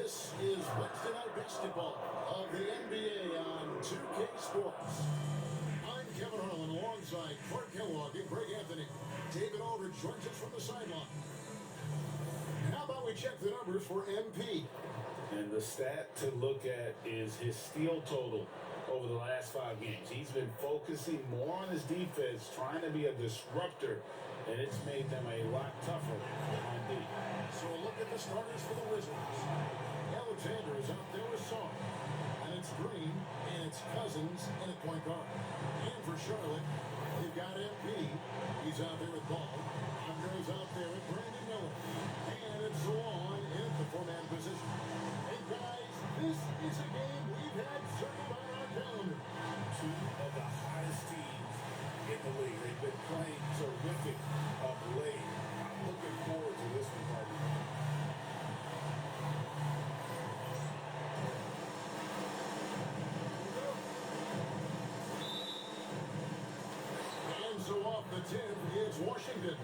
This is Wednesday Night Basketball of the NBA on 2K Sports. I'm Kevin Harlan alongside Clark Kellogg and Greg Anthony. David Aldridge joins us from the sideline. How about we check the numbers for MP? And the stat to look at is his steal total over the last 5 games. He's been focusing more on his defense, trying to be a disruptor, and it's made them a lot tougher on D. So a look at the starters for the Wizards. Alexander is out there with Song. And it's Green, and it's Cousins, and a point guard. And for Charlotte, they've got MP. He's out there with Ball. Andre's out there with Brandon Miller. And it's Zawan in the four-man position. And guys, this is a game we've had circled on our calendar. Two of the hottest teams in the league. They've been playing terrific of late. I'm looking forward to this one, partner. And so off the tip is Washington.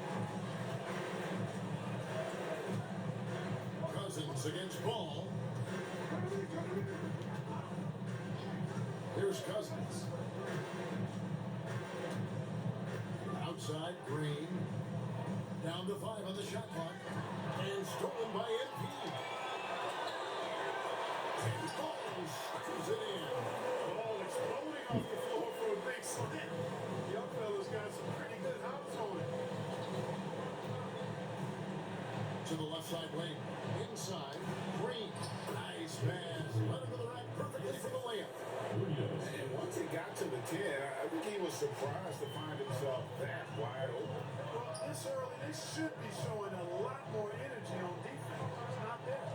Cousins against Ball. Here's Cousins. Outside, Green. Down to 5 on the shot clock. And stolen by MP. And Ball screws it in. Ball exploding off the floor for a big slam. Young fella's got some pretty good hops on it. To the left side lane. Inside, Green. Nice pass. Let him to the rack perfectly for the layup. And once he got to the 10, I think he was surprised to find himself that wide open. Well, this early, they should be showing a lot more energy on defense. It's not there.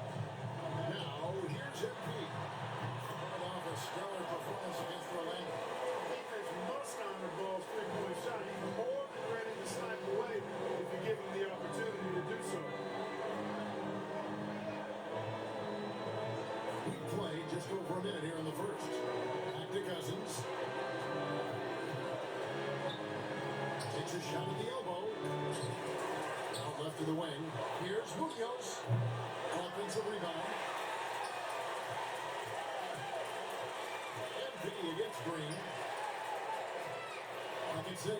Now, here's MP. Coming off a stellar performance against Orlando. Defense must honor Ball's three-point shot. He's more than ready to snipe away if you give him the opportunity to do so. We played just over a minute here in the first. Back to Cousins. Takes a shot at the elbow. Out left to the wing. Here's Munoz. Offensive rebound. MP against Green. Pocket 6.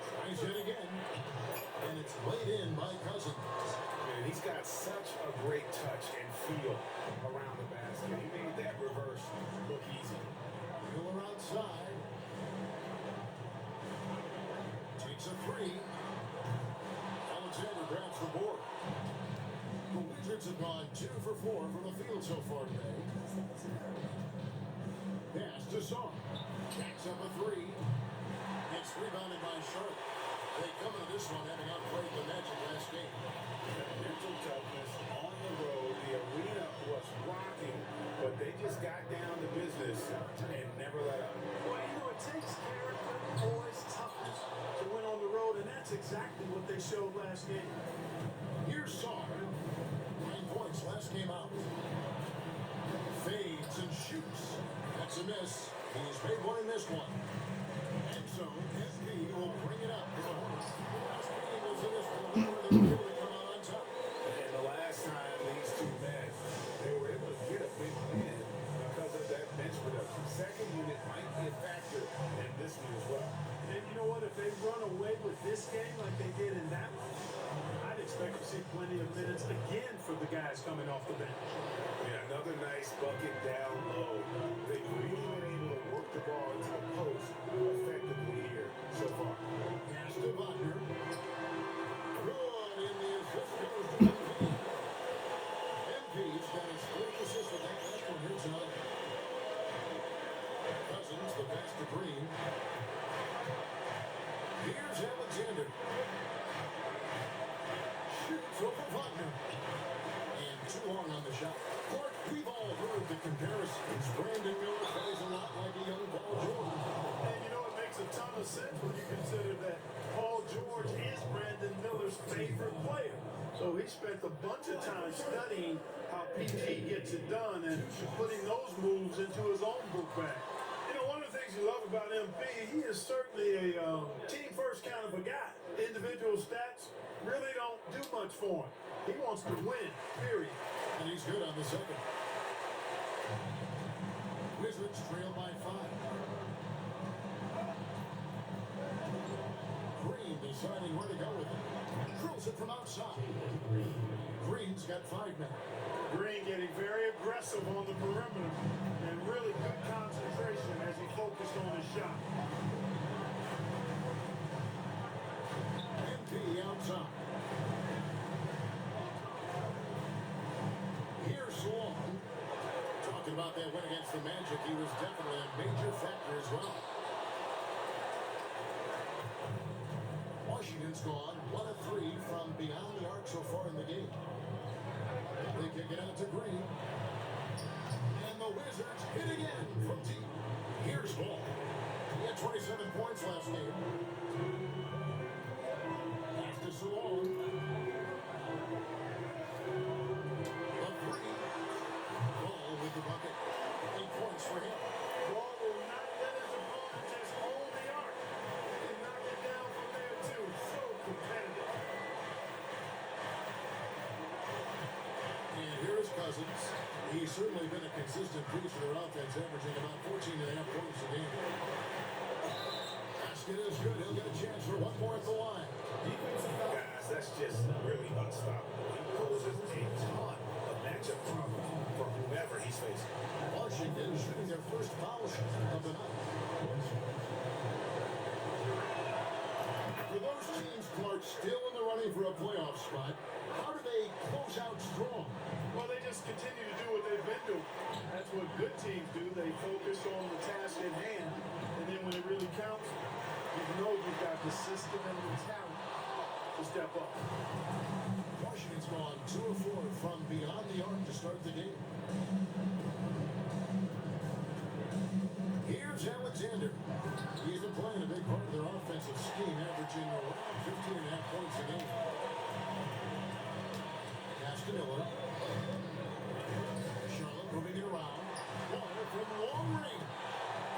Tries it again. And it's laid in by Cousins. And he's got such a great touch and feel around the basket. He made that reverse look easy. Miller outside. Takes a 3. Alexander grabs the board. The Wizards have gone 2 for 4 from the field so far today. Pass to Song. Jacks up a 3. It's rebounded by Charlotte. They come into this one having outplayed the Magic last game. Mental toughness on the road. The arena was rocking, but they just got down to business and never let up. Well, you know, it takes character, poise, toughness to win on the road, and that's exactly what they showed last game. Here's Song. 9 points last game out. Fades and shoots. That's a miss. He's made one in this one. And so, MP will bring it up to the Hornets. Last game was in this one. They were able to come out on top. And the last time these two met, they were able to get a big win because of that bench production. Second unit might be a factor in this one as well. And you know what? If they run away with this game like they did in that one, I'd expect to see plenty of minutes again for the guys coming off the bench. Yeah, another nice bucket down low. They've really been able to work the ball into the post effectively here so far. Pass to Wagner. Good in the assist goes to MP. MP's got his fourth assist with that last one here tonight. Cousins, the pass to Green. Here's Alexander. Shoots over Wagner. And too long on the shot. Clark, we've all heard the comparisons. Brandon Miller plays a lot like a young Paul George. And you know, it makes a ton of sense when you consider that Paul George is Brandon Miller's favorite player. So he spent a bunch of time studying how PG gets it done and putting those moves into his own book bag. You know, one of the things you love about MP, he is certainly a team-first kind of a guy. Individual stats, really don't do much for him. He wants to win, period. And he's good on the second. Wizards trail by 5. Green deciding where to go with it. Drills it from outside. Green's got 5 now. Green getting very aggressive on the perimeter and really good concentration as he focused on his shot. MP outside. Here's Long. Talking about that win against the Magic, he was definitely a major factor as well. Washington's gone 1 of 3 from beyond the arc so far in the game. They kick it out to Green. And the Wizards hit again from deep. Here's Ball. He had 27 points last game. Pass to Salon. A 3. Ball with the bucket. 8 points for him. Ball will not let his opponent just hold the arc and knock it down from there too. So competitive. And here is Cousins. He's certainly been a consistent piece of their offense, averaging about 14.5 points a game. Basket is good. He'll get a chance for one more at the line. Guys, that's just really unstoppable. He poses a ton of matchup problems for whomever he's facing. Washington shooting their first foul shot of the night. For those teams, Clark, still in the running for a playoff spot, how do they close out strong? Well, they just continue to do what they've been doing. That's what good teams do. They focus on the task at hand, and then when it really counts, you know you've got the system and the talent to step up. Washington's gone 2 of 4 from beyond the arc to start the game. Here's Alexander. He's been playing a big part of their offensive scheme, averaging around 15.5 points a game. Pass to Miller. Charlotte moving it around. Water from long range.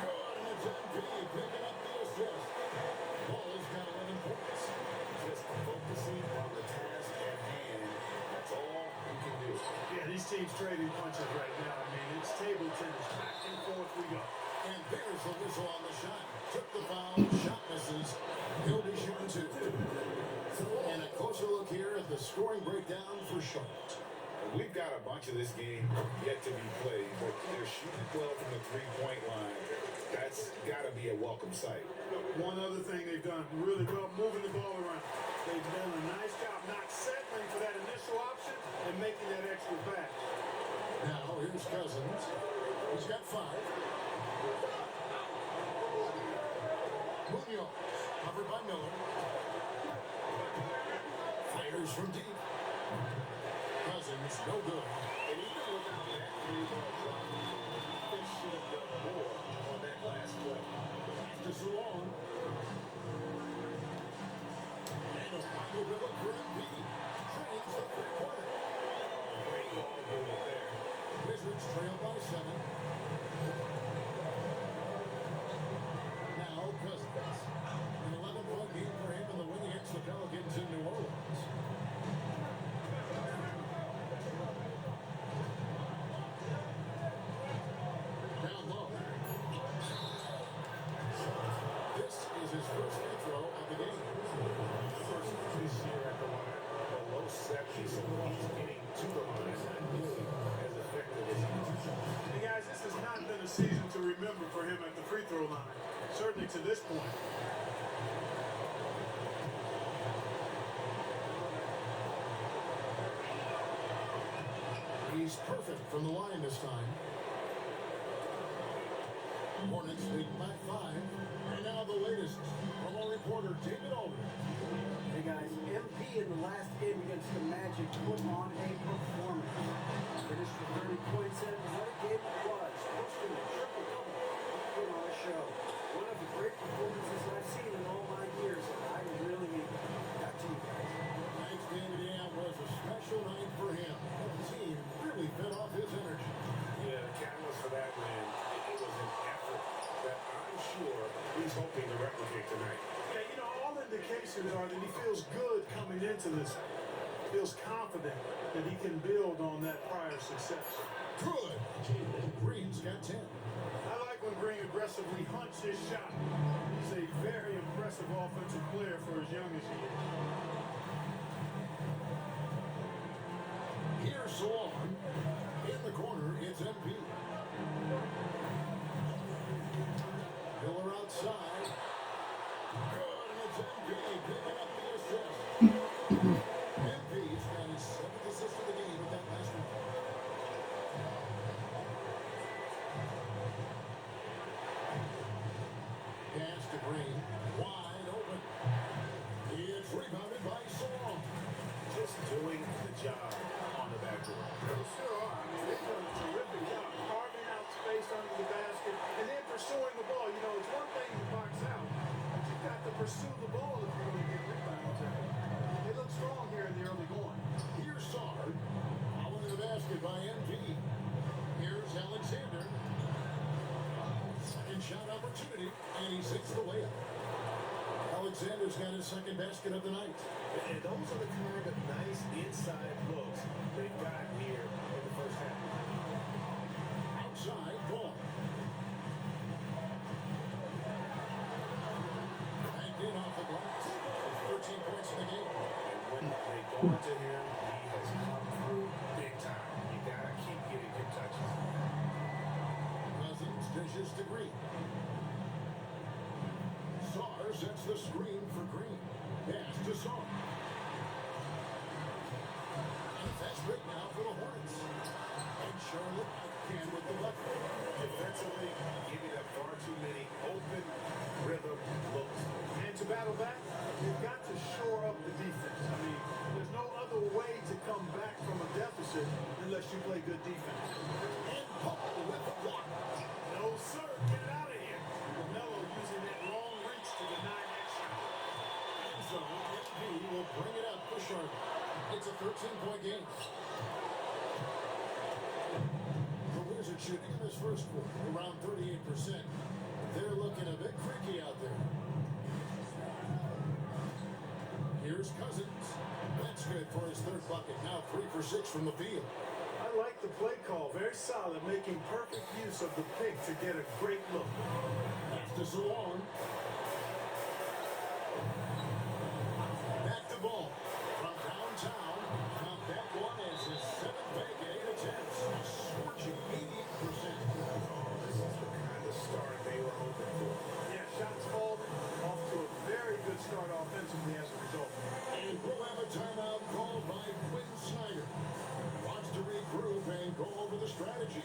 Good, and it's MP picking up the assist. Ball's got 11 points. Just focusing on the task at hand. That's all he can do. Yeah, these teams trading punches right now. I mean, it's table tennis. Back and forth we go. And there's the whistle on the shot. Took the foul, shot misses. He'll be shooting 2. And a closer look here at the scoring breakdown for Charlotte. We've got a bunch of this game yet to be played, but they're shooting well from the three-point line. That's got to be a welcome sight. One other thing they've done really well, moving the ball around. They've done a nice job not settling for that initial option and making that extra pass. Now here's Cousins. He's got 5. Munoz, covered by Miller. Fires from deep. Cousins, no good. And even without that three-ball drop, they should have done more on that last play. To Salon. And a final rhythm for MP. Trains the 3-pointer. Great ball movement there. Wizards trail by 7. Now Cousins. An 11-point game for him in the win against the Pelicans in New Orleans. Down low. This is his first free throw of the game. First this year at the line, below 70, so he's getting to the line, not nearly as effective as he is. Hey guys, this has not been a season to remember for him at the free throw line. Certainly to this point. He's perfect from the line this time. Hornets lead by 5. And now the latest from our reporter, David Aldridge. Hey guys, MP in the last game against the Magic put on a performance. Finished with 30 points and what a game it was. Posting a triple-double, put on a show. One of the great performances I've seen in all my years, and I really mean it. Back to you guys. Thanks, David. Yeah, it was a special night for him. The team really fed off his energy. Yeah, the catalyst for that win, it was an effort that I'm sure he's hoping to replicate tonight. Yeah, you know, all in indications are that he feels good coming into this. Feels confident that he can build on that prior success. Good. Green's got 10. I like when Green aggressively hunts his shot. He's a very impressive offensive player for as young as he is. Here's Salon. In the corner, it's MP. Miller outside. Good, and it's MP picking up the assist. MP's got his 7th assist of the game with that last one. Pass to Green. Wide open. It's rebounded by Salon. Just doing the job on the backboard. They sure are. I mean, they've done a terrific job carving out space under the basket and then pursuing the ball. You know, it's one thing to box out, but you've got to pursue the ball if you're going to get rebounds. They look strong here in the early going. Here's Sard. Following the basket by MV. Here's Alexander. Second shot opportunity, and he sinks the layup. Alexander's got his second basket of the night. And those are the kind of nice inside looks they've got here in the first half. Outside, ball. Backed in off the glass. 13 points in the game. And when they go into him, he has come through big time. You gotta keep getting him touches. Cousins dishes to Green. Sar sets the screen for Green. Pass to Sar. And a fast break now for the Hornets. And Charlotte again with the bucket. Defensively, giving up far too many open rhythm looks. And to battle back, you've got to shore up the defense. I mean, there's no other way to come back from a deficit unless you play good defense. And Paul with the block. No, sir. Get it out of here. Melo using that long reach to deny that shot. End zone. MB will bring it up for Charlotte. It's a 13-point game. The Wizards shooting in this first quarter around 38%. They're looking a bit freaky out there. Here's Cousins. That's good for his third bucket. Now 3 for 6 from the field. I like the play call. Very solid, making perfect use of the pick to get a great look. Pass to Salon. Back to ball. From downtown. Now that one is his 7th bank at 8 attempts. A scorching 88%. This is the kind of start they were hoping for. Yeah, shots called off to a very good start offensively as a result. And we'll have a timeout called by Quinn Snyder. Wants to regroup and go over the strategy.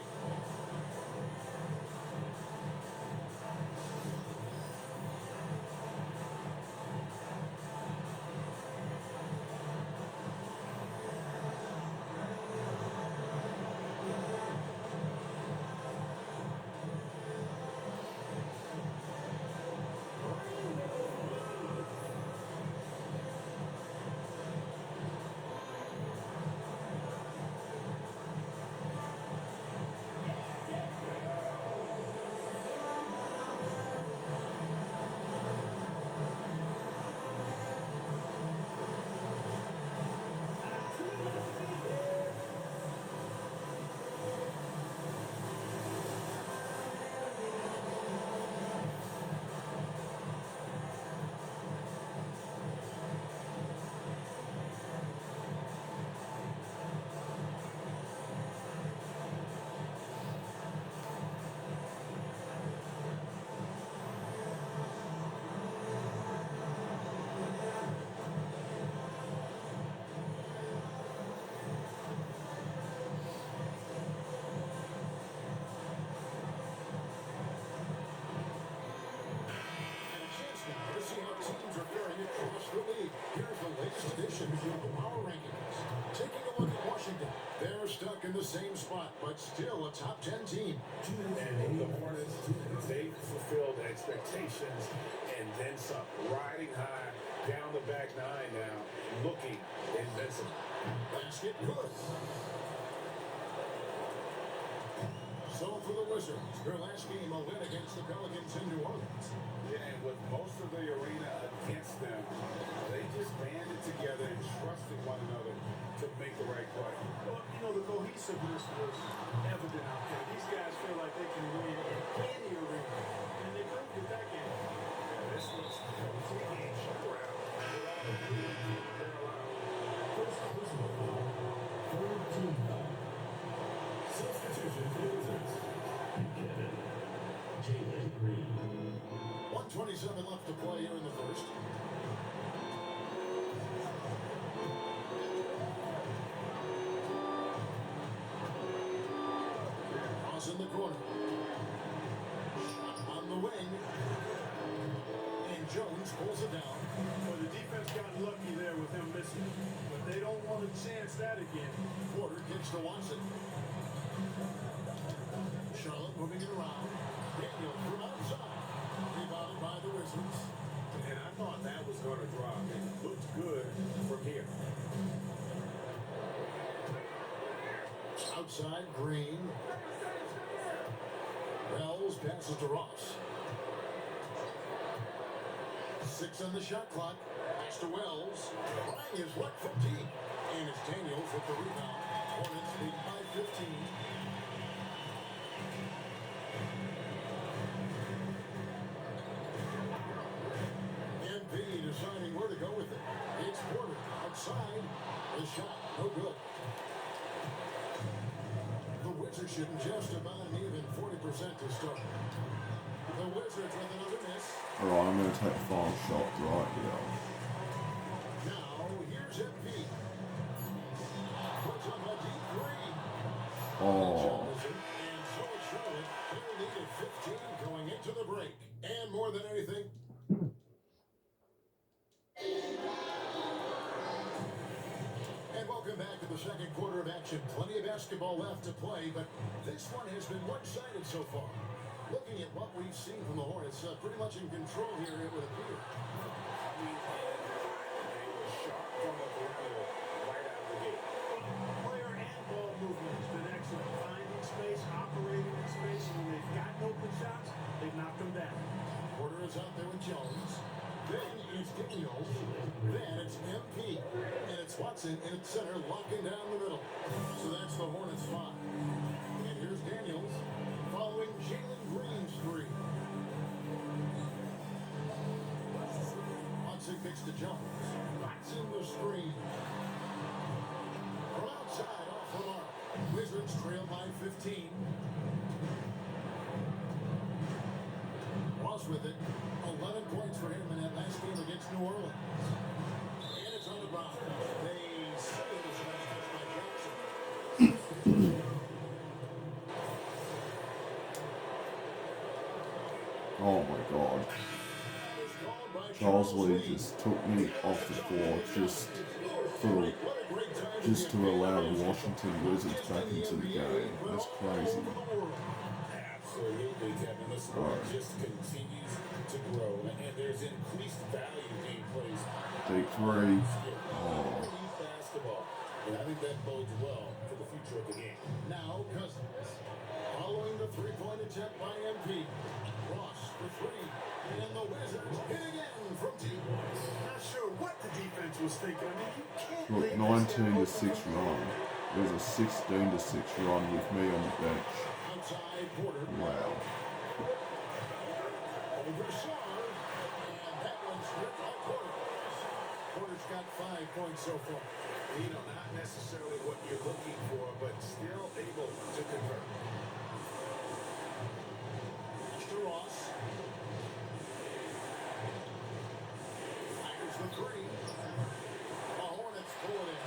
Stuck in the same spot, but still a top 10 team. And the Hornets, they fulfilled expectations and then some. Riding high, down the back nine now, looking invincible. Basket good. So for the Wizards, their last game a win against the Pelicans in New Orleans. Yeah, and with most of the arena against them, they just banded together and trusted one another to make the right play. Well, you know, the cohesiveness was evident out there. These guys feel like they can win in any arena, and they proved it that game. This was a three-game shootaround. First personal foul, third team foul. Substitution for the Wizards. Buchanan, Jalen Green. 1:27 left to play here in the first. Cross in the corner. On the wing. And Jones pulls it down. Well, the defense got lucky there with him missing, but they don't want to chance that again. Porter kicks to Watson. Charlotte moving it around. Daniel from outside. Rebounded by the Wizards. And I thought that was going to drop. It looked good from here. Outside, Green. Wells passes to Ross. 6 on the shot clock. Pass to Wells. Ryan is what from deep. And it's Daniels with the rebound. Hornets lead by 15. MP deciding where to go with it. It's Porter outside. The shot, no good. The Wizards shooting just about an even 40% to start. The Wizards with another miss. Alright, I'm going to take the final shot right here. Now, here's MP. Puts up a deep three. Oh, And so it's Charlotte. They're leading 15 going into the break. And more than anything, and welcome back to the second quarter of action. Plenty of basketball left to play, but this one has been one-sided so far. Looking at what we've seen from the Hornets, pretty much in control here, it would appear. They were sharp from the perimeter right out of the gate. Player and ball movement has been excellent. Finding space, operating in space, and when they've gotten open shots, they've knocked them down. Porter is out there with Jones. Then it's Daniels. Then it's MP. And it's Watson in its center, locking down the middle. So that's the Hornets 5. And here's Daniels following Jalen Green's three. Watson kicks to Jones. Watson the screen. From outside, off the mark. Wizards trail by 15. Ross with it. 11 points for him in that last game against New Orleans. And it's on the ground. They say it was last touch by Jackson. oh my god. Is called by Charles Lee just took me off the floor just to allow the Washington Wizards back into the game. That's crazy. Absolutely, Kevin. The score just continues to grow, and there's increased value being placed Deep three. on basketball. And I think that bodes well for the future of the game. Now Cousins. Following the three-point attempt by MP. Ross for three. And the Wizards hit again from deep. Not sure what the defense was thinking. I mean, you can't Look, leave this guy 19-6 run. It was a 16-6 run with me on the bench. Outside Porter. Wow. Over Shaw. And that one's stripped by Porter. Porter's got 5 points so far. You know, not necessarily what you're looking for, but still able to convert. Mr. Ross. Fires the three. The Hornets pull it in.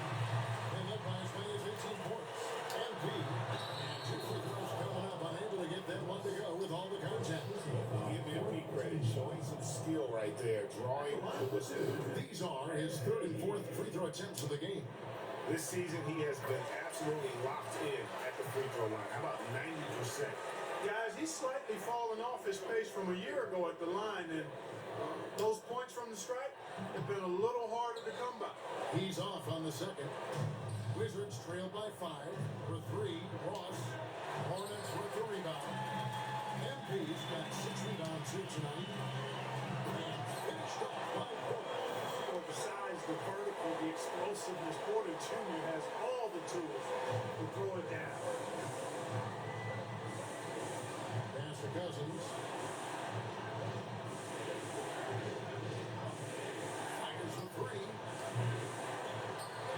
They led by as many as 18 points. MP. And 2 free throws coming up. Unable to get that one to go with all the contact. Give MP credit, showing some skill right there, drawing the whistle. These are his third and fourth free throw attempts of the game. This season, he has been absolutely locked in at the free throw line. How about 90%? Guys, he's slightly fallen off his pace from a year ago at the line, and those points from the stripe have been a little harder to come by. He's off on the second. Wizards trail by 5 for 3. Ross. Hornets with the rebound. tonight. And finished off by Porter. Well, besides the vertical, the explosiveness, Porter Jr. has all the tools to throw it down. Pass to Cousins. Fires the three.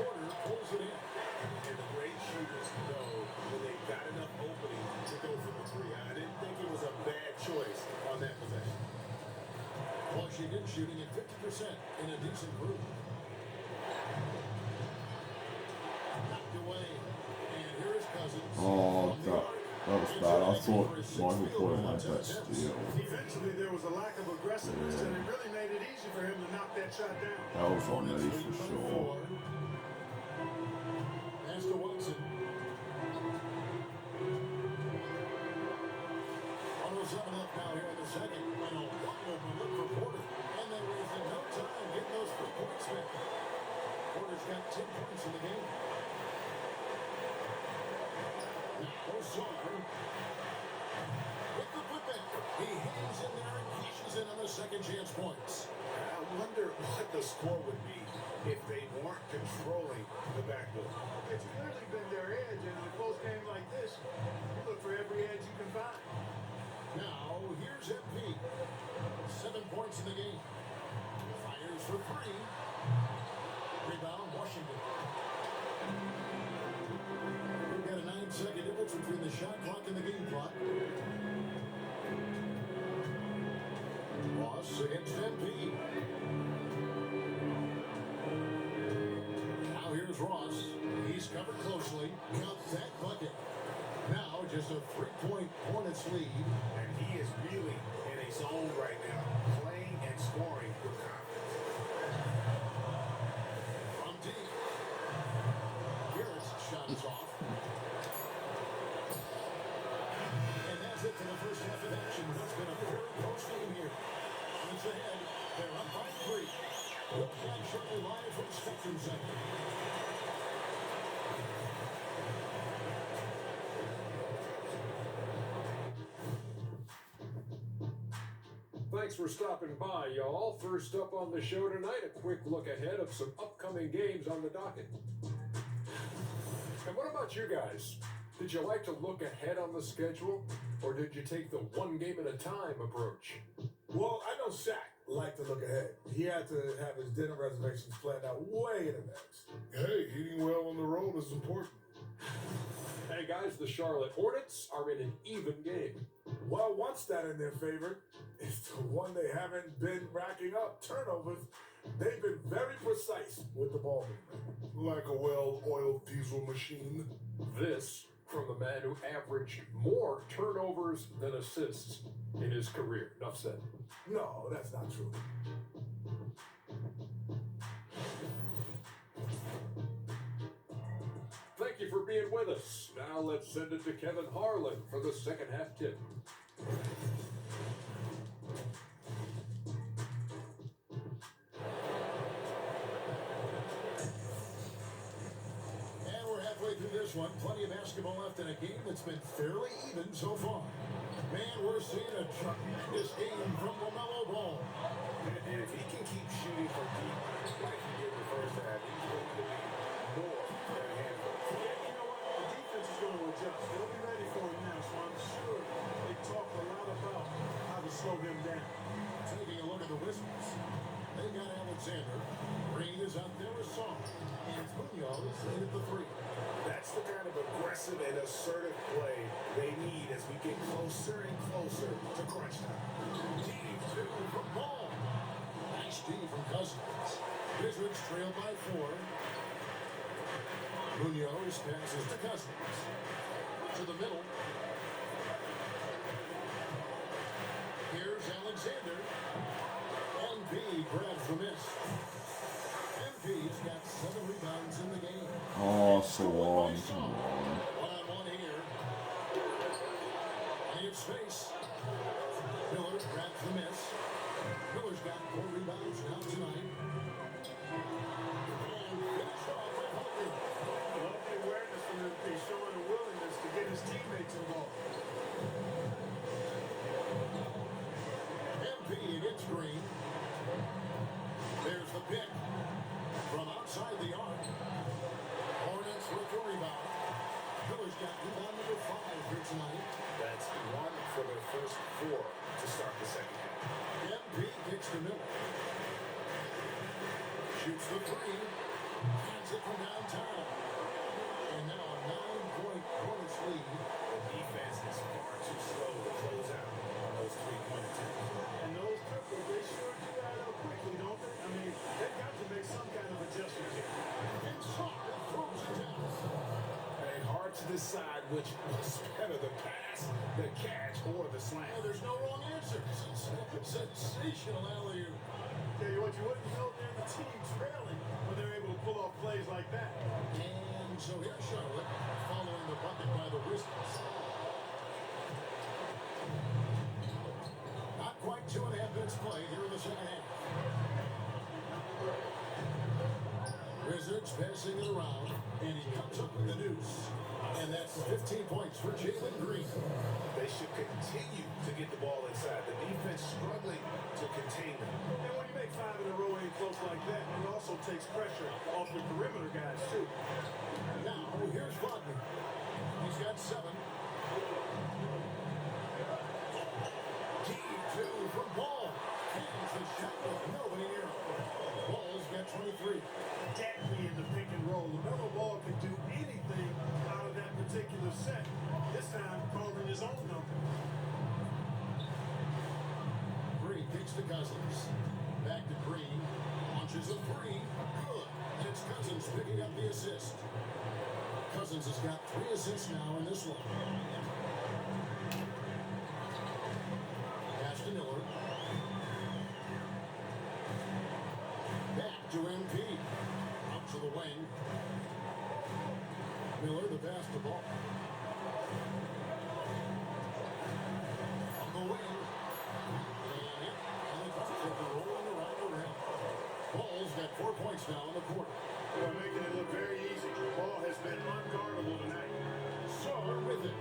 Porter pulls it in. And the great shooters know when they've got enough opening to go for the three. I didn't think it was a bad choice on that possession. Washington shooting at 50% in a decent group. Knocked away. And here is Cousins. Oh, that was bad. I thought Michael Porter had that steal. Defensively, there was a lack of aggressiveness, and it really made it easy for him to knock that shot down. That was on me for sure. Pass to Watson. 107 left now here in the second. And a wide open look for Porter. And they wasted no time getting those 3 points back. Porter's got 10 points in the game. Now Osar with the putback. He hangs in there and cashes in on the second chance points. I wonder what the score would be if they weren't controlling the backboard. It's clearly been their edge, and in a close game like this, you look for every edge you can find. Now, here's MP. 7 points in the game. Fires for 3. Rebound, Washington. We've got a 9-second difference between the shot clock and the game clock. Ross against MP. Now here's Ross. He's covered closely. Got that bucket. Now just a 3-point Hornets lead. And he is really in a zone right now, playing and scoring with confidence. From deep. Garrett's shot is off. And that's it for the first half of action. What's been a very close game here. It's ahead. They're up by 3. We'll be back shortly live from Spectrum Center. Thanks for stopping by, y'all. First up on the show tonight, a quick look ahead of some upcoming games on the docket. And what about you guys? Did you like to look ahead on the schedule, or did you take the one game at a time approach? Well, I know Shaq liked to look ahead. He had to have his dinner reservations planned out way in advance. Hey, eating well on the road is important. Hey guys, the Charlotte Hornets are in an even game. Well, one stat in their favor is the one they haven't been racking up turnovers. They've been very precise with the ball movement. Like a well-oiled diesel machine. This from the man who averaged more turnovers than assists in his career. Enough said. No, that's not true. Thank you for being with us. Now let's send it to Kevin Harlan for the second half tip. And we're halfway through this one. Plenty of basketball left in a game that's been fairly even so far. Man, we're seeing a tremendous game from LaMelo Ball. And if he can keep shooting from deep like he did in the first half, he's going to be more than a handful. Yeah, you know what? The defense is going to adjust. They'll be ready for him now, so I'm sure they talk a lot about how to slow him down. Taking a look at the Wizards. They got Alexander. Green is out there with Song. And Munoz in at the 3. That's the kind of aggressive and assertive play they need as we get closer and closer to crunch time. Deep 2 from Ball. Nice D from Cousins. Wizards trail by 4. Munoz passes to Cousins. To the middle. Here's Alexander. MP grabs the miss. MP's got 7 rebounds in the game. Oh, so on. Come on. One-on-one here. And it's space. Miller grabs the miss. Miller's got 4 rebounds now tonight. And finished off by Hunter. I love the awareness from him. He's showing a willingness to get his teammates involved. first 4 to start the second half. MP kicks to Miller. Shoots the three. Hands it from downtown. And now a 9-point Hornets lead. The defense is far too slow to close out on those three-point attempts. And those triples, they sure do add up quickly, don't they? I mean, they've got to make some kind of adjustment here. And Sarr throws it down. And hard to decide which was better, the pass, the catch, or the slam. And there's no wrong answer. Sensational alley-oop. Tell you what, you wouldn't know they're the team trailing when they're able to pull off plays like that. And so here's Charlotte following the bucket by the Wizards. Not quite 2.5 minutes play here in the second half. Wizards passing it around, and he comes up with the deuce. And that's 15 points for Jalen Green. They should continue to get the ball inside. The defense struggling to contain them. And when you make 5 in a row ain't close like that, it also takes pressure off the perimeter guys, too. Now, here's Wagner. He's got 7. Deep 2 from Ball. Hands the shot with nobody near him. Ball's got 23. Deadly in the pick and roll. LaMelo Ball can do anything out of that particular set. This time, calling his own number. Green kicks to Cousins. Back to Green. Launches a three. Good. And it's Cousins picking up the assist. Cousins has got 3 assists now in this one. Pass to Miller. Back to MP. Out to the wing. Miller, the pass to Ball. On the wing. And the bucket rolling around the rim. Ball's got 4 points now in the quarter. They're making it look very easy. Ball has been unguardable tonight. Sarr with it.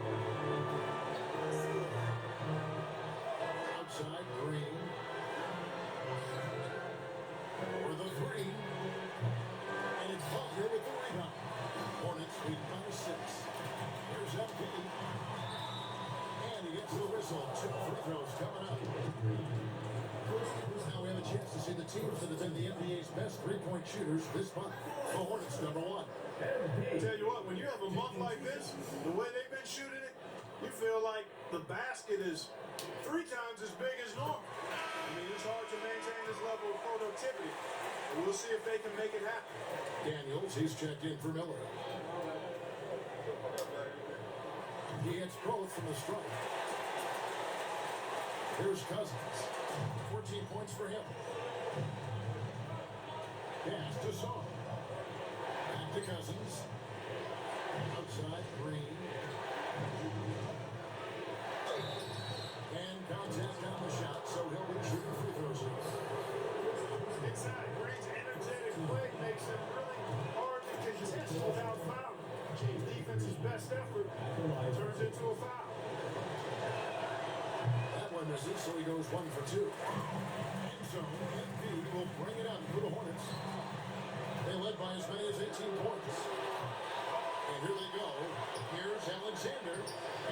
Outside Green. For the three. And it's Butler with the rebound. Hornets lead by 6. Here's MP. And he gets the whistle. 2 free throws coming up. Now we have a chance to see the teams that have been the NBA's best three-point shooters this month. The Hornets, number 1. I tell you what, when you have a month like this, the way they've been shooting it, you feel like the basket is 3 times as big as normal. I mean, it's hard to maintain this level of productivity. And we'll see if they can make it happen. Daniels, he's checked in for Miller. He hits both from the strike. Here's Cousins. 14 points for him. Pass to Sarr. Back to Cousins. Outside Green. And contact on the shot, so he'll be shooting free throws here. Inside, Green's energetic play makes it really hard to contest without fouling. Defense's best effort turns into a foul. That one misses, so he goes 1 for 2. And so MP will bring it up for the Hornets. They led by as many as 18 points. And here they go. Here's Alexander.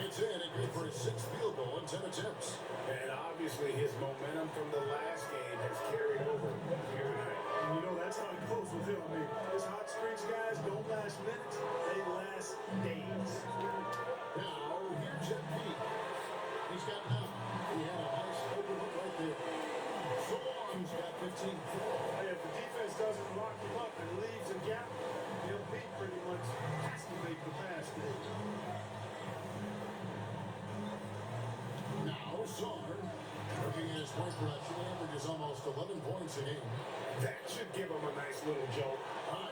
It's in and good for his 6th field goal in 10 attempts. And obviously his momentum from the last game has carried over here tonight. And you know, that's how it goes with him. I mean, his hot streaks guys don't last minutes, they last days. Now, here's MP. He's got 9. He had a nice open look right there. So he's got 15. Hey, if the defense doesn't lock him up and leaves a gap, MP pretty much has to make the pass there. Now, Sarr, looking at his point production, averages almost 11 points a game. That should give him a nice little jolt.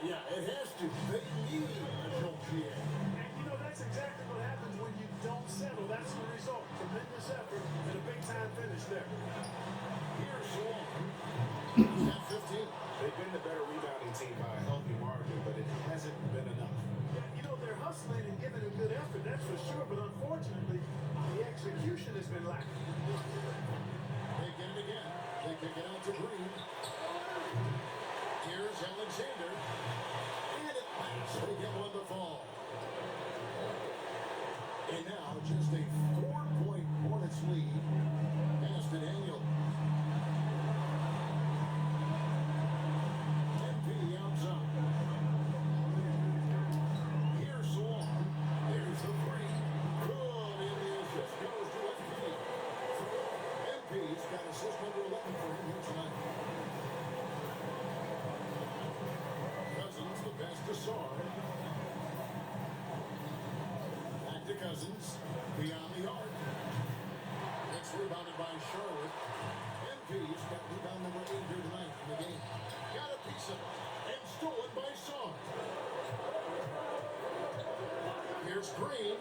Yeah, it has to. They need a jolt here. And you know, that's exactly what happens when you don't settle. That's the result. Tremendous effort and a big-time finish there. Here's Sarr. He's got 15. They've been the better rebounding team by a healthy margin, but it hasn't been enough. Yeah, you know, they're hustling and giving a good effort, that's for sure, but unfortunately, the execution has been lacking. They get it again. They kick it out to Green. Here's Alexander. And it lands. They get one to fall. And now just a 4-point Hornets lead Cousins beyond the arc. It's rebounded by Charlotte. MP's got rebound number 8 here tonight in the game. Got a piece of it. And stolen by Song. Here's Green.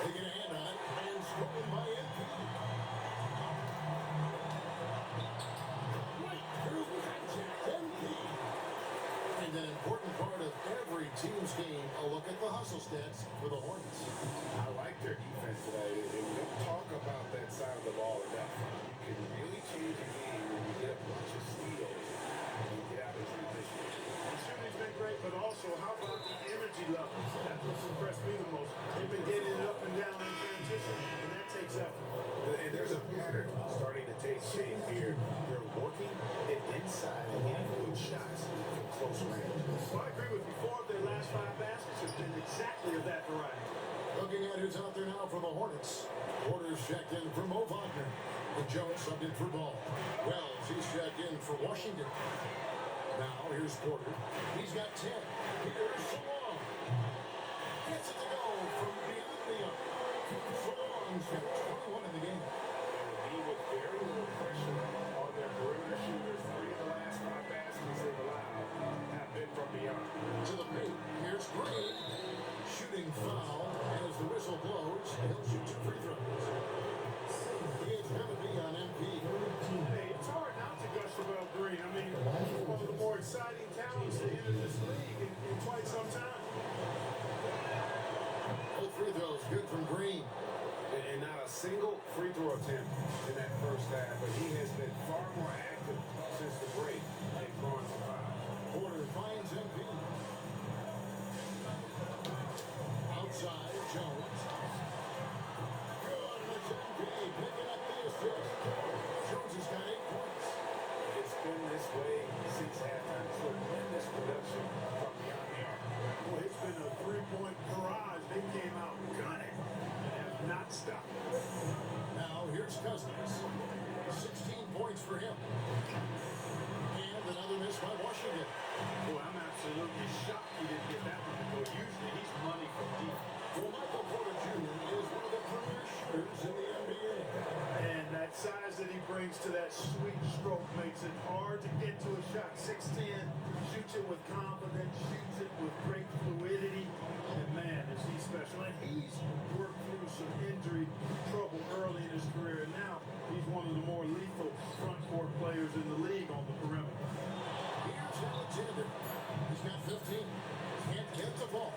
They get a hand on it. And stolen by MP. Right through contact. MP. And an important part of every team's game, a look at the hustle stats for the Hornets. I like their defense today. And we don't talk about that side of the ball enough. You can really change the game when you get a bunch of steals and you get out of transition. The shooting's been great, but also how about the energy levels? That's what's impressed me the most. They've been getting it up and down in transition, and that takes effort. And there's a pattern starting to take shape here. They're working it inside and getting good shots from close range. Well, I agree with you. 4 of their last 5 baskets have been exactly of that variety. Looking at who's out there now for the Hornets. Porter's checked in for Mo Wagner. And Jones subbed in for Ball. Wells, he's checked in for Washington. Now, here's Porter. He's got 10. Here's Salong. Gets it to go from beyond the arc. Salong's got 21 in the game. He with very little pressure on their perimeter shooters. 3 of the last 5 baskets they've allowed have been from beyond. To the paint. Here's Green. Shooting foul. And as the whistle blows, he'll shoot 2 free throws. It's going to be on MP. Hey, it's hard not to gush about Green. I mean, he's one of the more exciting talents to enter this league in quite some time. Both free throws good from Green. And not a single free throw attempt in that first half, but he has been far more active since the break and gone to foul. Porter finds MP. Outside, Jones. Good, and it's MP picking up the assist. Jones has got 8 points. It's been this way since halftime. Tremendous production from beyond the arc. Boy, it's been a 3-point barrage. They came out gunning and have not stopped. Now here's Cousins. 16 points for him. And another miss by Washington. Boy, I'm absolutely shocked he didn't get that one. Well, usually he's money from deep. Well, Michael Porter Jr. is one of the premier shooters in the NBA. And that size that he brings to that sweet stroke makes it hard to get to a shot. 6'10", shoots it with confidence, shoots it with great fluidity. And man, is he special. And he's worked through some injury trouble early in his career. And now he's one of the more lethal front court players in the league on the perimeter. Here's Alexander. He's got 15. Can't get the ball.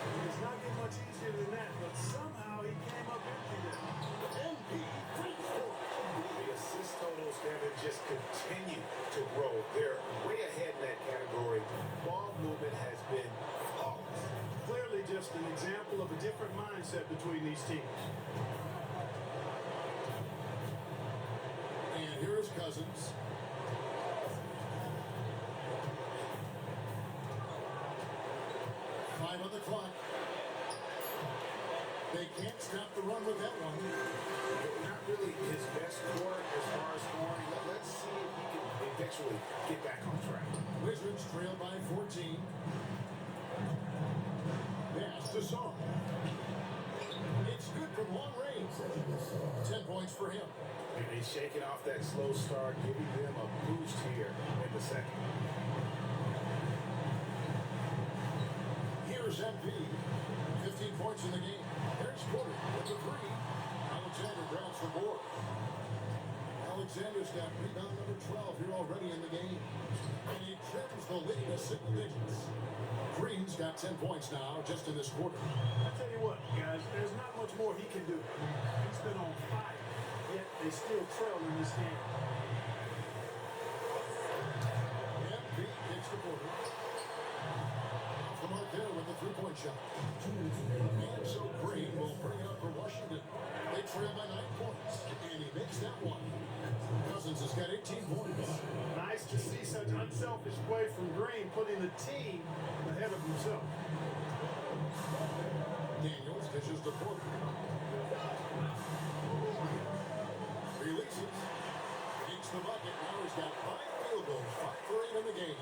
It's not getting much easier than that, but somehow he came up empty there. MP free throw. The assist totals, Kevin, just continue to grow. They're way ahead in that category. Ball movement has been flawless. Clearly just an example of a different mindset between these teams. And here is Cousins. Five on the clock. They can't stop the run with that one. Not really his best quarter as far as scoring. Let's see if he can eventually get back on track. Wizards trail by 14. Pass to Song. It's good from long range. 10 points for him. And he's shaking off that slow start, giving them a boost here in the second. Here's MP. 15 points in the game. There's Porter with the 3. Alexander grabs the board. Alexander's got rebound number 12 here already in the game. And he trims the lead to single digits. Green's got 10 points now just in this quarter. I'll tell you what, guys, there's not much more he can do. He's been on fire, yet they still trail in this game. MP kicks the quarter. Off the mark there with the 3-point shot. And so Green will bring it up for Washington. They trail by 9 points. And he makes that one. Cousins has got 18 points. Nice to see such unselfish play from Green, putting the team ahead of himself. Daniels dishes to Porter. Releases. Takes the bucket. Now he's got 5 field goals. 5 for 8 in the game.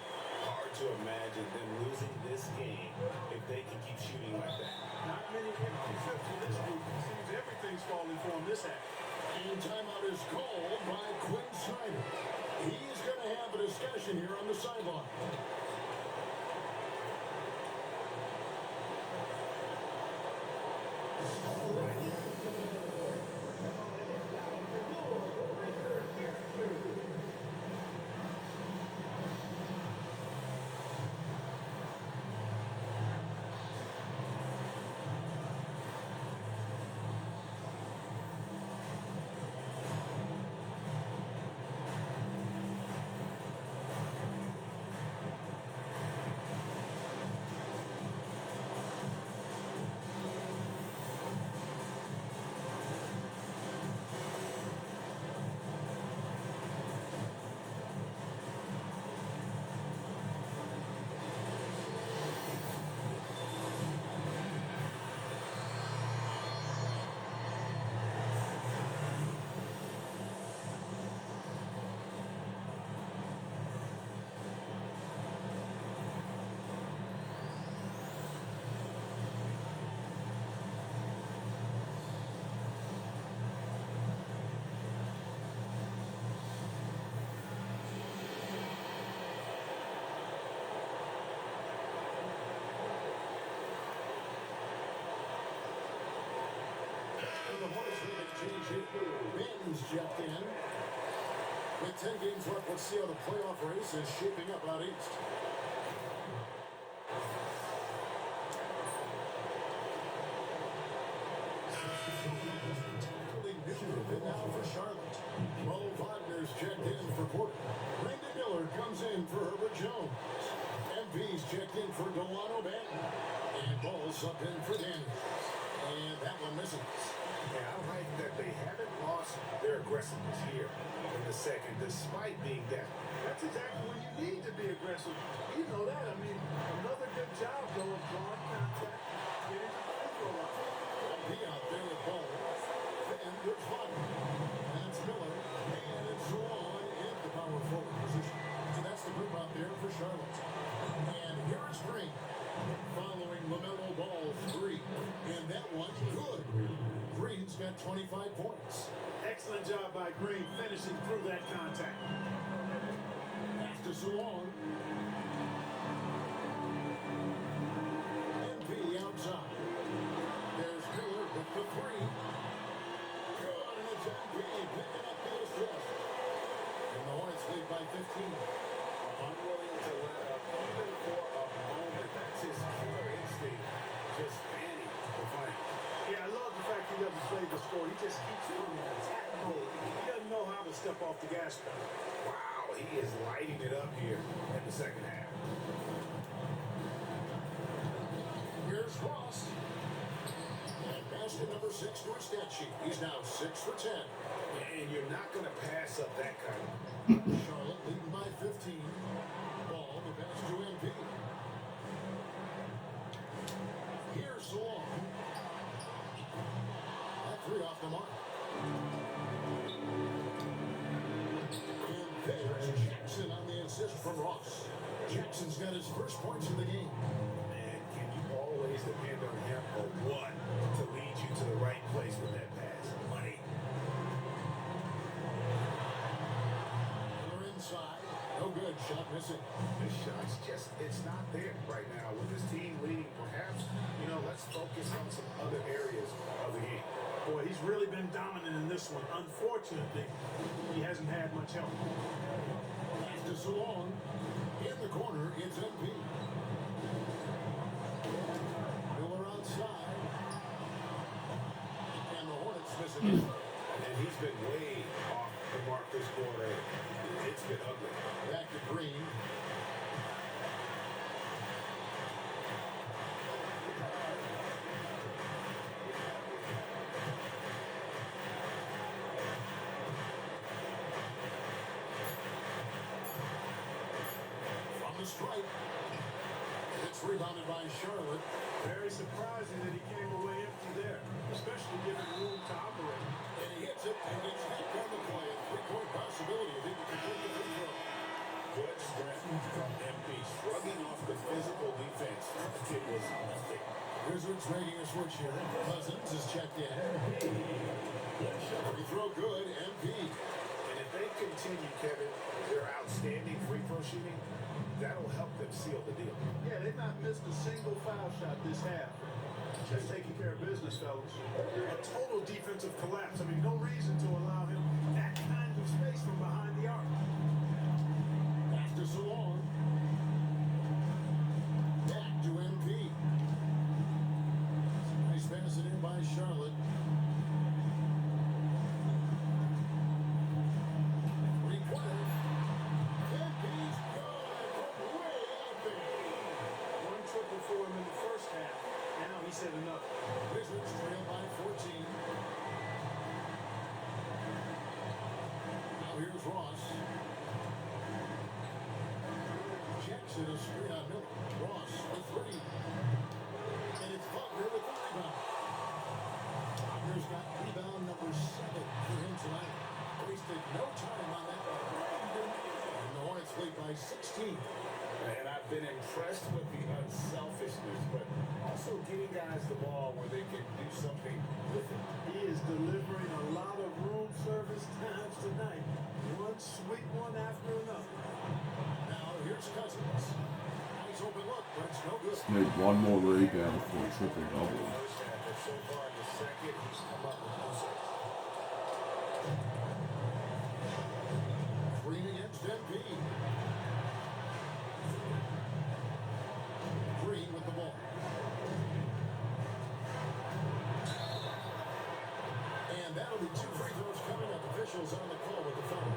Hard to imagine them losing this game if they can keep shooting like that. Not many empty trips for this group. It seems everything's falling for him this half. And timeout is called by Quinn Snyder. He's going to have a discussion here on the sideline. The Hornets will exchange it. Ben's checked in. With 10 games left, let's see how the playoff race is shaping up out east. And now for Charlotte. Mo Wagner's checked in for Porter. Brandon Miller comes in for Herbert Jones. MP's checked in for Delano Banton. And Ball's up in for Daniels. And that one misses. Yeah, I like that they haven't lost their aggressiveness here in the second, despite being down. That's exactly when you need to be aggressive. You know that. I mean, another good job, though, of drawing contact, getting to the free throw line. He out there with Ball. And there's Wagner. And it's Miller. And it's Juwan in the power forward position. So that's the group out there for Charlotte. And here is Green. Following LaMelo Ball's three. And that one good. Green's got 25 points. Excellent job by Green finishing through that contact. Pass to Juwan. MP outside. There's Miller with the three. Good, and it's MP picking up the assist. And the Hornets lead by 15. Unwilling to let up even for a moment. That's his killer instinct. Just fanning the flank. Yeah, I love the fact he doesn't play the score. He just keeps running attack mode. He doesn't know how to step off the gas pedal. Wow, he is lighting it up here in the second half. Here's Ross. And basket number 6 to his stat sheet. He's now 6 for 10. And you're not going to pass up that kind of. Charlotte leading by 15. Ball, the pass to MP. Here's Long. That three off the mark. And there's Jackson on the assist from Ross. Jackson's got his first points in the game. Man, can you always depend on him or what to lead you to the right place with that pass? Money. Miller inside. No good. Shot missing. The shot's just, it's not there right now. With this team leading, perhaps, let's focus on some other areas of the game. Boy, he's really been dominant in this one. Unfortunately, he hasn't had much help. Pass to Salon. In the corner, it's MP. Miller outside. And the Hornets miss it. And he's been way off the mark this quarter. It's been ugly. Back to Green. From the stripe. It's rebounded by Charlotte. Very surprising that he came away empty there, especially given room to operate. And he hits it and gets hit on the play. A three-point possibility if he can complete the free throw. Good strength from MP. Shrugging making a switch here. Cousins is checked in. Free throw good. MP. And if they continue, Kevin, their outstanding free throw shooting, that'll help them seal the deal. Yeah, they've not missed a single foul shot this half. Just taking care of business, fellas. A total defensive collapse. I mean, no reason to allow him that kind of space from behind the arc. After so long. Back to MP. Nice pass it in by Charlotte. Three-pointer. MP's good from way out there. One triple for him in the first half. Now he's hit enough. Wizards trail by 14. Now here's Ross. Jackson a screen on Miller. Ross with three. And it's Butler with the rebound. Butler's got rebound number 7 for him tonight. Wasted no time on that one. And the Hornets lead by 16. And I've been impressed with the unselfishness, but also getting guys the ball where they can do something with it. He is delivering a lot of room service times tonight. One sweet one after another. Now here's Cousins. Nice open look, but it's no good. Need one more rebound for a triple double. First half, but so far in the second, he's come up with no sense. Green against MP. Green with the ball. And that'll be 2 free throws coming up. Officials on the call with the foul.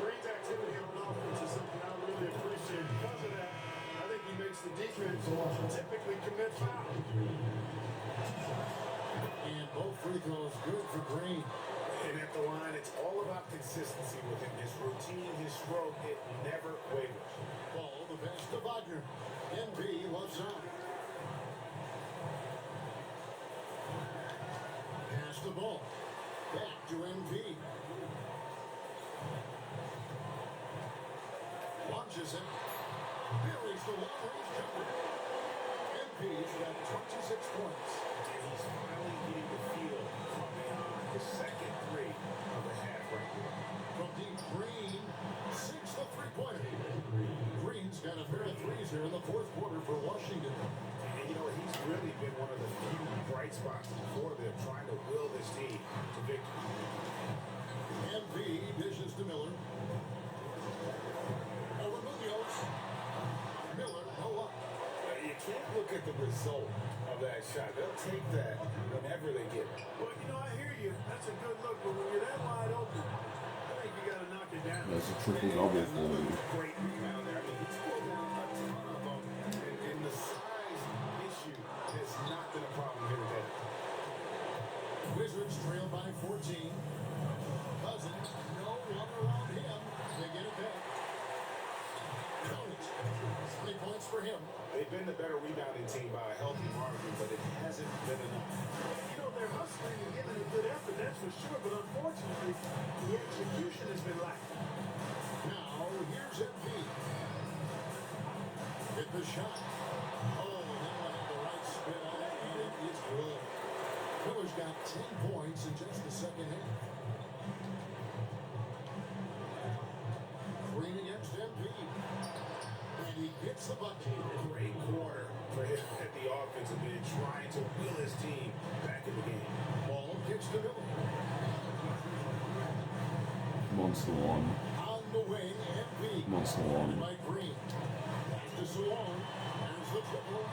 Green's activity on offense is something I really appreciate. Because of that, I think he makes the defense typically commit fouls. And both free throws good for Green. And at the line, it's all about consistency with him. His routine, his stroke, it never wavers. Ball, the pass to Wagner. NB loves out. Pass the ball. Back to NB. Launches it. Buries the long-range jumper. NB's got 26 points. And he's finally getting the feel from behind his second three of the half right here. From deep, Green sinks the three-pointer. Green's got a pair of threes here in the fourth quarter for Washington. And you know, he's really been one of the few bright spots for them, trying to will this team to victory. MV dishes to Miller. Over Munoz. Miller, no luck. You can't look at the result of that shot. They'll take that whenever they get it. Well, you know, I hear you. That's a good look, but when you're that wide open, I think you got to knock it down. That's a triple double for you. Great rebound there. I mean, he's pulled down a ton of them. And the size issue has not been a problem here today. Wizards trail by 14. Cousins, no one around him. They get it back. Counts. 3 points for him. They've been the better rebounding team by a healthy margin, but it hasn't been enough. You know, they're hustling and giving a good effort, that's for sure, but unfortunately, the execution has been lacking. Now, here's MP. Hit the shot. Oh, now had the right spin on it, and it is good. Miller's got 10 points in just the second half. Green against MP. And he gets the bucket. Great quarter for him at the offensive end, trying to will his team back in the game. Ball kicks to Miller. Monster one. On the wing, MP. Monster one. By Green. Pass to Salon. There's the triple.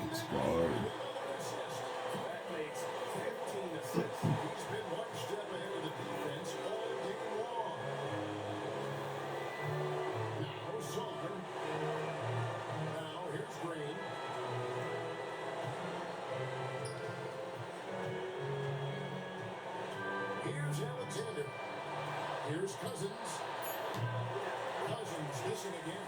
Let's go. Another assist. That makes 15 assists. He's been one step ahead of the defense all game long. Now, Saunders. Now, here's Green. Here's Alexander. Here's Cousins. Cousins missing again.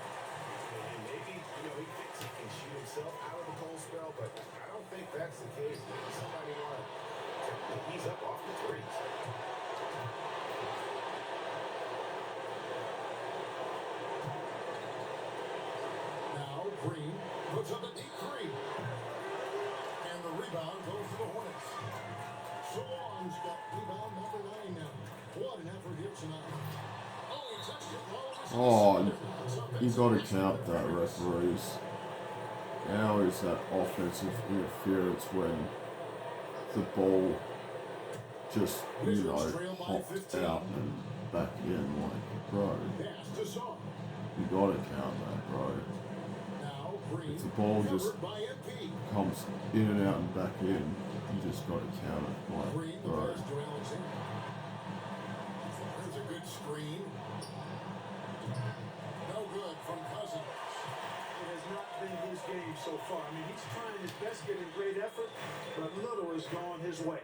And maybe, you know, he thinks he can shoot himself out of the cold spell, but I don't think that's the case. Maybe somebody want to ease up off the threes. Now Green puts up a deep three. Oh, you gotta count that, referees. How is that offensive interference when the ball just, popped out and back in? Like, bro, Pass to Saul. you gotta count that, bro. Now Green. If the ball just covered by MP. comes in and out and back in, you just gotta count it. Like, Green, the bro. pass to Alexander. There's a good screen. No good from Cousins. It has not been his game so far. I mean, he's trying his best, getting great effort, but little has gone his way.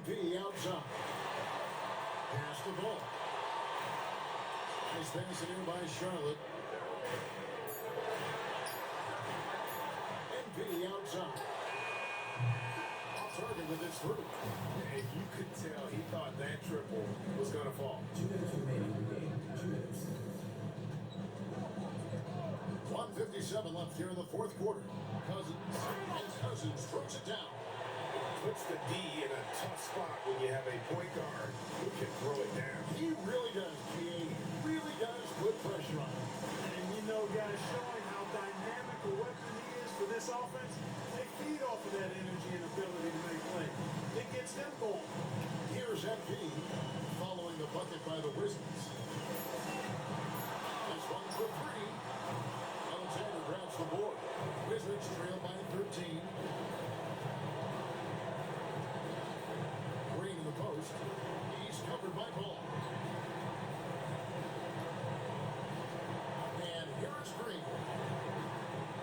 MP outside. Pass the ball. Nice pass it in by Charlotte. MP outside. Off target with his through. And you could tell he thought that triple was going to fall. 2 minutes remaining in the game. 2 minutes. 1:57 left here in the fourth quarter. Cousins throws it down. Puts the D in a tough spot when you have a point guard who can throw it down. He really does, PA. He really does put pressure on him. And you know, guys, showing how dynamic a weapon he is for this offense, they feed off of that energy and ability to make plays. It gets them going. Here's MP following the bucket by the Wizards. This one for three. Alexander grabs the board. Wizards trail by 13. Green in the post. He's covered by Ball. And here's Green.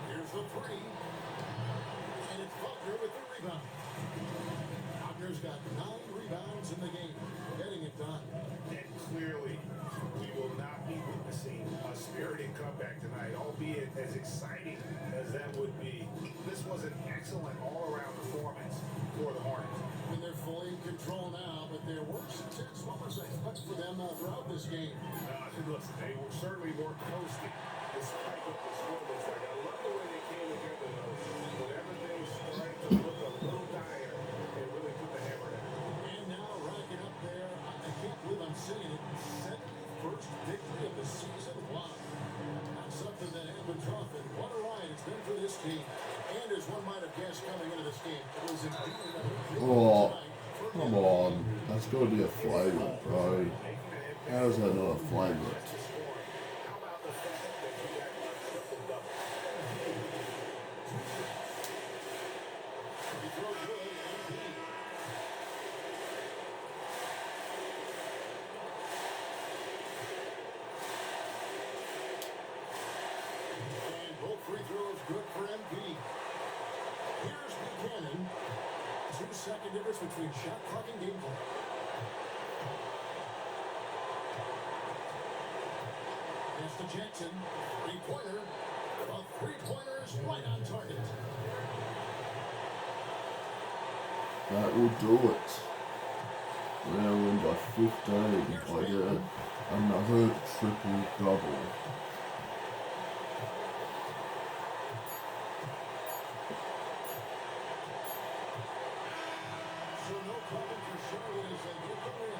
Here's the three. And it's Butler with the rebound. Wagner's got 9 rebounds in the game, getting it done. And clearly, we will not be witnessing a spirited comeback tonight, albeit as exciting as that would be. This was an excellent all-around performance for the Hornets. And they're fully in control now, but there were some tense moments I thought for them throughout this game. Listen, they were certainly more coasting despite what the score looks like. I love the way they came together, though. Whenever they started to look a little dire, they really put the hammer down. And now racking up there, I can't believe I'm saying it, 71st victory of the season. Wow. That's something that happened often. What a ride it's been for this team. And as one might have guessed coming into this game, it was indeed another big Oh, night for come the on. That's gotta be a flagrant, bro. How is that not a flagrant? How about the fact that you got a triple-double? He throws good, MP. And both free throws good for MP. Here's Buchanan. 2-second difference between shot clock and game clock. Pass to Jackson. Three-pointer. A three-pointer is right on target. That will do it. We're now win by 15. I get another triple-double. So no problem for Charlotte as they get the win.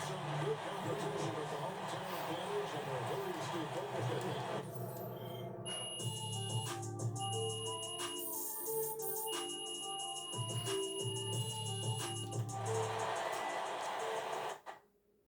Some good competition with the hometown advantage and their ability to stay focused, I think.